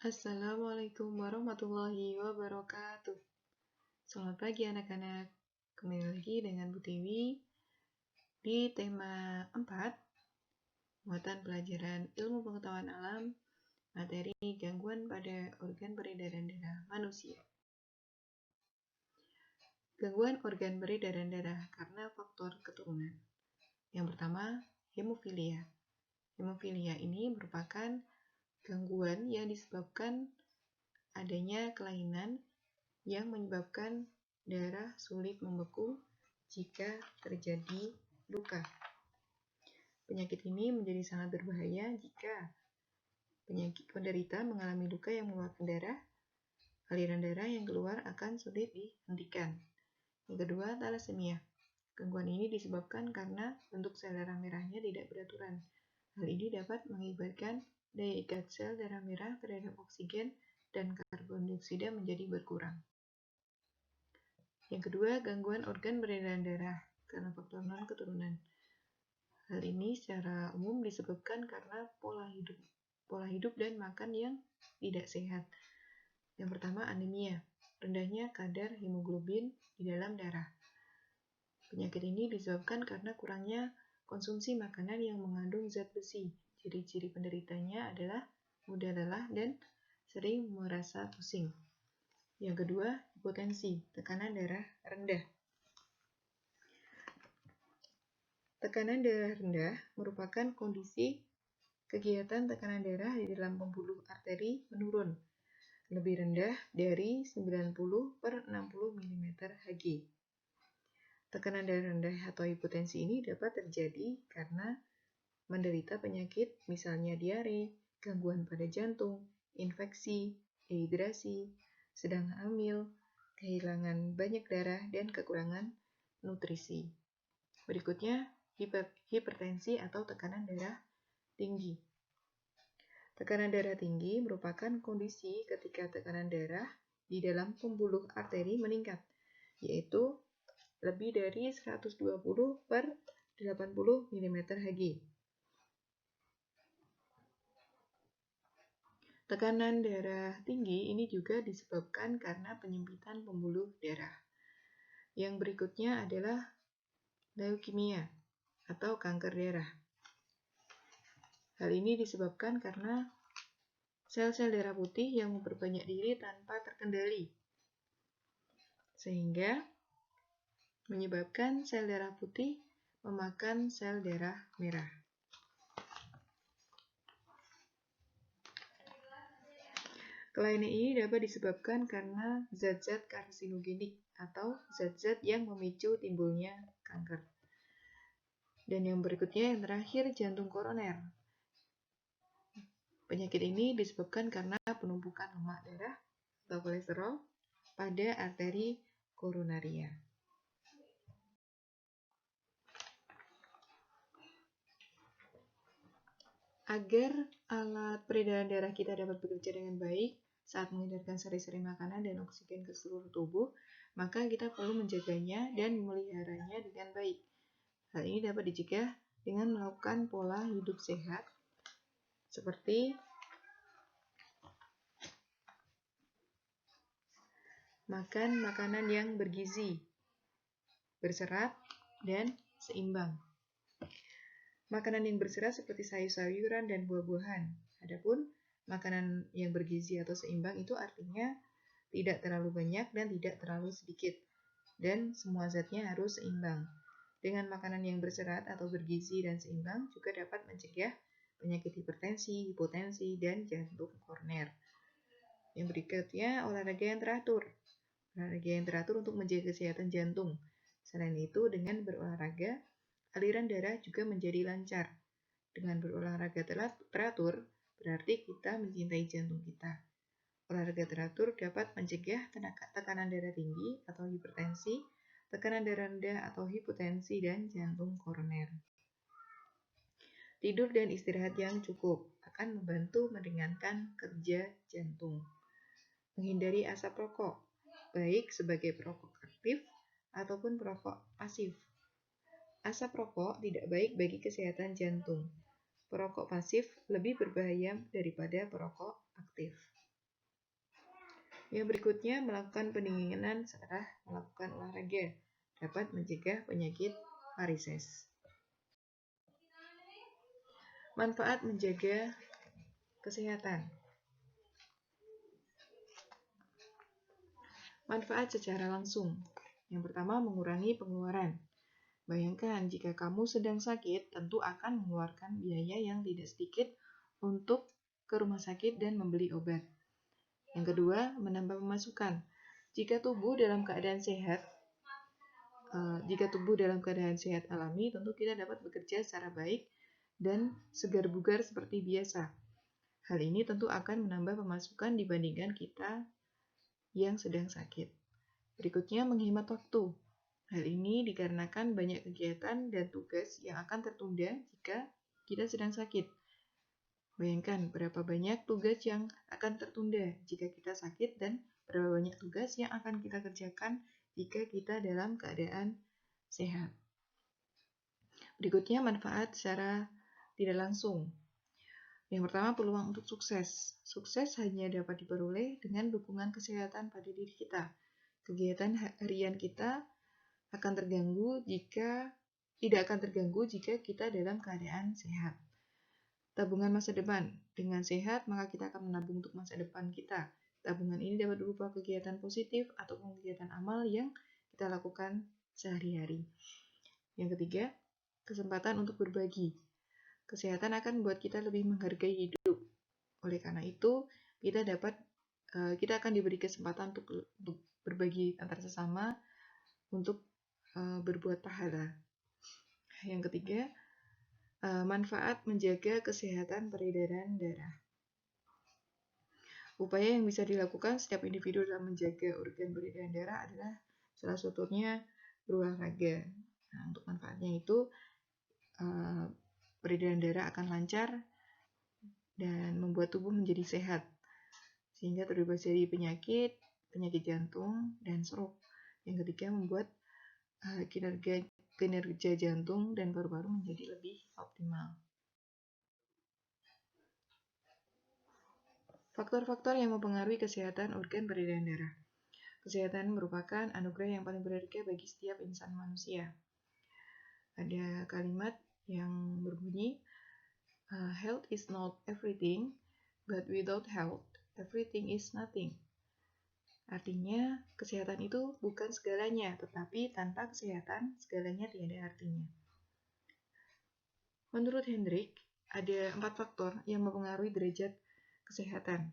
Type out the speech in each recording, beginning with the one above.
Assalamualaikum warahmatullahi wabarakatuh. Selamat pagi anak-anak. Kembali lagi dengan Bu Tiwi di tema 4, muatan pelajaran ilmu pengetahuan alam, materi gangguan pada organ peredaran darah manusia. Gangguan organ peredaran darah karena faktor keturunan. Yang pertama, hemofilia. Hemofilia ini merupakan gangguan yang disebabkan adanya kelainan yang menyebabkan darah sulit membeku jika terjadi luka. Penyakit ini menjadi sangat berbahaya jika penderita mengalami luka yang mengeluarkan darah. Aliran darah yang keluar akan sulit dihentikan. Yang kedua, thalassemia. Gangguan ini disebabkan karena bentuk sel darah merahnya tidak beraturan. Hal ini dapat mengakibatkan daya ikat sel darah merah terhadap oksigen dan karbon dioksida menjadi berkurang. Yang kedua, gangguan organ peredaran darah karena faktor non-keturunan. Hal ini secara umum disebabkan karena pola hidup dan makan yang tidak sehat. Yang pertama, anemia, rendahnya kadar hemoglobin di dalam darah. Penyakit ini disebabkan karena kurangnya konsumsi makanan yang mengandung zat besi. Ciri-ciri penderitanya adalah mudah lelah dan sering merasa pusing. Yang kedua, hipotensi, tekanan darah rendah. Tekanan darah rendah merupakan kondisi kegiatan tekanan darah di dalam pembuluh arteri menurun, lebih rendah dari 90/60 mm Hg. Tekanan darah rendah atau hipotensi ini dapat terjadi karena menderita penyakit misalnya diare, gangguan pada jantung, infeksi, dehidrasi, sedang hamil, kehilangan banyak darah, dan kekurangan nutrisi. Berikutnya, hipertensi atau tekanan darah tinggi. Tekanan darah tinggi merupakan kondisi ketika tekanan darah di dalam pembuluh arteri meningkat, yaitu lebih dari 120/80 mm Hg. Tekanan darah tinggi ini juga disebabkan karena penyempitan pembuluh darah. Yang berikutnya adalah leukemia atau kanker darah. Hal ini disebabkan karena sel-sel darah putih yang memperbanyak diri tanpa terkendali, sehingga menyebabkan sel darah putih memakan sel darah merah. Kelainan ini dapat disebabkan karena zat-zat karsinogenik atau zat-zat yang memicu timbulnya kanker. Dan yang berikutnya, yang terakhir, jantung koroner. Penyakit ini disebabkan karena penumpukan lemak darah atau kolesterol pada arteri koronaria. Agar alat peredaran darah kita dapat bekerja dengan baik saat mengedarkan sari-sari makanan dan oksigen ke seluruh tubuh, maka kita perlu menjaganya dan memeliharanya dengan baik. Hal ini dapat dicegah dengan melakukan pola hidup sehat seperti makan makanan yang bergizi, berserat, dan seimbang. Makanan yang berserat seperti sayur-sayuran dan buah-buahan. Adapun makanan yang bergizi atau seimbang itu artinya tidak terlalu banyak dan tidak terlalu sedikit, dan semua zatnya harus seimbang. Dengan makanan yang berserat atau bergizi dan seimbang juga dapat mencegah penyakit hipertensi, hipotensi, dan jantung koroner. Yang berikutnya, olahraga yang teratur. Olahraga yang teratur untuk menjaga kesehatan jantung. Selain itu, dengan berolahraga, aliran darah juga menjadi lancar. Dengan berolahraga teratur, berarti kita mencintai jantung kita. Olahraga teratur dapat mencegah tekanan darah tinggi atau hipertensi, tekanan darah rendah atau hipotensi, dan jantung koroner. Tidur dan istirahat yang cukup akan membantu meringankan kerja jantung. Menghindari asap rokok, baik sebagai perokok aktif ataupun perokok pasif. Asap rokok tidak baik bagi kesehatan jantung. Perokok pasif lebih berbahaya daripada perokok aktif. Yang berikutnya, melakukan pendinginan setelah melakukan olahraga dapat mencegah penyakit varises. Manfaat menjaga kesehatan. Manfaat secara langsung. Yang pertama, mengurangi pengeluaran. Bayangkan jika kamu sedang sakit, tentu akan mengeluarkan biaya yang tidak sedikit untuk ke rumah sakit dan membeli obat. Yang kedua, menambah pemasukan. Jika tubuh dalam keadaan sehat alami, tentu kita dapat bekerja secara baik dan segar bugar seperti biasa. Hal ini tentu akan menambah pemasukan dibandingkan kita yang sedang sakit. Berikutnya, menghemat waktu. Hal ini dikarenakan banyak kegiatan dan tugas yang akan tertunda jika kita sedang sakit. Bayangkan berapa banyak tugas yang akan tertunda jika kita sakit dan berapa banyak tugas yang akan kita kerjakan jika kita dalam keadaan sehat. Berikutnya, manfaat secara tidak langsung. Yang pertama, peluang untuk sukses. Sukses hanya dapat diperoleh dengan dukungan kesehatan pada diri kita. Kegiatan harian kita tidak akan terganggu jika kita dalam keadaan sehat. Tabungan masa depan. Dengan sehat, maka kita akan menabung untuk masa depan kita. Tabungan ini dapat berupa kegiatan positif atau kegiatan amal yang kita lakukan sehari-hari. Yang ketiga, kesempatan untuk berbagi. Kesehatan akan membuat kita lebih menghargai hidup. Oleh karena itu, kita akan diberi kesempatan untuk berbagi antar sesama, untuk berbuat pahala. Yang ketiga, manfaat menjaga kesehatan peredaran darah. Upaya yang bisa dilakukan setiap individu dalam menjaga organ peredaran darah adalah salah satunya berolahraga. Nah, untuk manfaatnya itu, peredaran darah akan lancar dan membuat tubuh menjadi sehat, sehingga terbebas dari penyakit jantung, dan stroke. Yang ketiga, membuat kinerja jantung dan paru-paru menjadi lebih optimal. Faktor-faktor yang mempengaruhi kesehatan organ peredaran darah. Kesehatan merupakan anugerah yang paling berharga bagi setiap insan manusia. Ada kalimat yang berbunyi, health is not everything, but without health, everything is nothing. Artinya, kesehatan itu bukan segalanya, tetapi tanpa kesehatan, segalanya tiada artinya. Menurut Hendrik, ada 4 faktor yang mempengaruhi derajat kesehatan.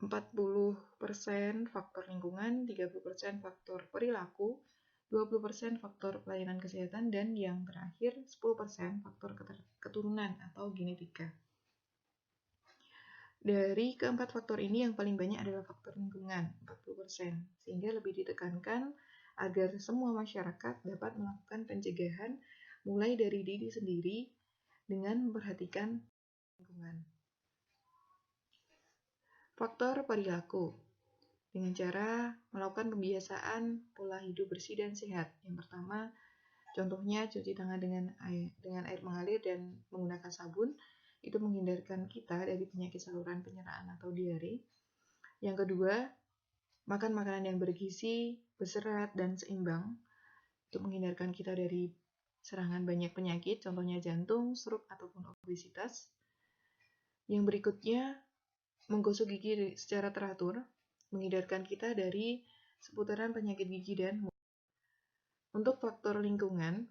40% faktor lingkungan, 30% faktor perilaku, 20% faktor pelayanan kesehatan, dan yang terakhir 10% faktor keturunan atau genetika. Dari keempat faktor ini yang paling banyak adalah faktor lingkungan, 40%, sehingga lebih ditekankan agar semua masyarakat dapat melakukan pencegahan mulai dari diri sendiri dengan memperhatikan lingkungan. Faktor perilaku dengan cara melakukan kebiasaan pola hidup bersih dan sehat. Yang pertama, contohnya cuci tangan dengan air mengalir dan menggunakan sabun. Itu menghindarkan kita dari penyakit saluran pencernaan atau diare. Yang kedua, makan makanan yang bergizi, berserat, dan seimbang. Itu menghindarkan kita dari serangan banyak penyakit, contohnya jantung, stroke, ataupun obesitas. Yang berikutnya, menggosok gigi secara teratur, menghindarkan kita dari seputaran penyakit gigi dan mulut. Untuk faktor lingkungan,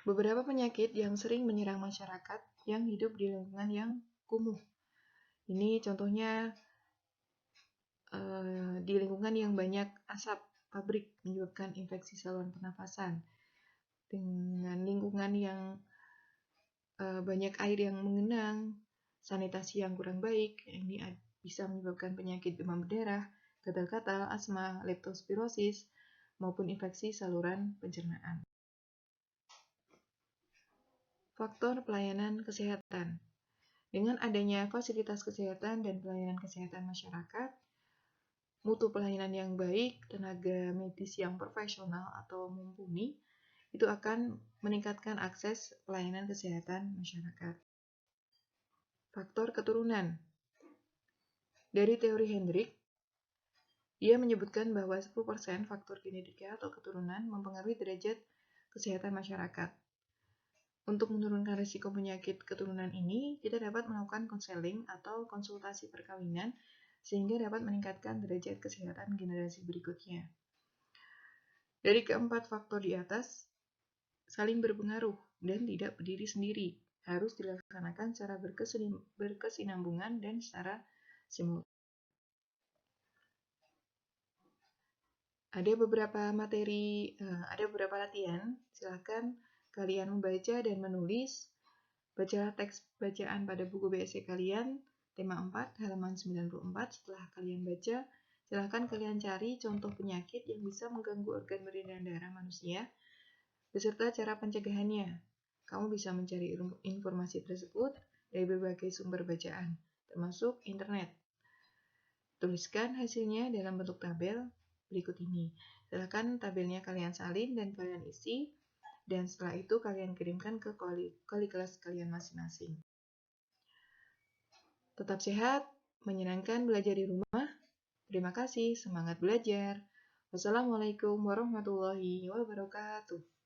beberapa penyakit yang sering menyerang masyarakat yang hidup di lingkungan yang kumuh. Ini contohnya di lingkungan yang banyak asap pabrik menyebabkan infeksi saluran pernafasan. Dengan lingkungan yang banyak air yang mengenang, sanitasi yang kurang baik, ini bisa menyebabkan penyakit demam berdarah, gatal-gatal, asma, leptospirosis, maupun infeksi saluran pencernaan. Faktor pelayanan kesehatan. Dengan adanya fasilitas kesehatan dan pelayanan kesehatan masyarakat, mutu pelayanan yang baik, tenaga medis yang profesional atau mumpuni, itu akan meningkatkan akses pelayanan kesehatan masyarakat. Faktor keturunan. Dari teori Hendrik, dia menyebutkan bahwa 10% faktor genetika atau keturunan mempengaruhi derajat kesehatan masyarakat. Untuk menurunkan risiko penyakit keturunan ini, kita dapat melakukan konseling atau konsultasi perkawinan sehingga dapat meningkatkan derajat kesehatan generasi berikutnya. Dari keempat faktor di atas, saling berpengaruh dan tidak berdiri sendiri, harus dilaksanakan secara berkesinambungan dan secara simultan. Ada beberapa latihan. Silakan kalian membaca dan menulis. Bacalah teks bacaan pada buku BSC kalian, tema 4, halaman 94. Setelah kalian baca, silakan kalian cari contoh penyakit yang bisa mengganggu organ peredaran darah manusia, beserta cara pencegahannya. Kamu bisa mencari informasi tersebut dari berbagai sumber bacaan, termasuk internet. Tuliskan hasilnya dalam bentuk tabel berikut ini. Silakan tabelnya kalian salin dan kalian isi, dan setelah itu kalian kirimkan ke wali kelas kalian masing-masing. Tetap sehat, menyenangkan belajar di rumah. Terima kasih, semangat belajar. Wassalamualaikum warahmatullahi wabarakatuh.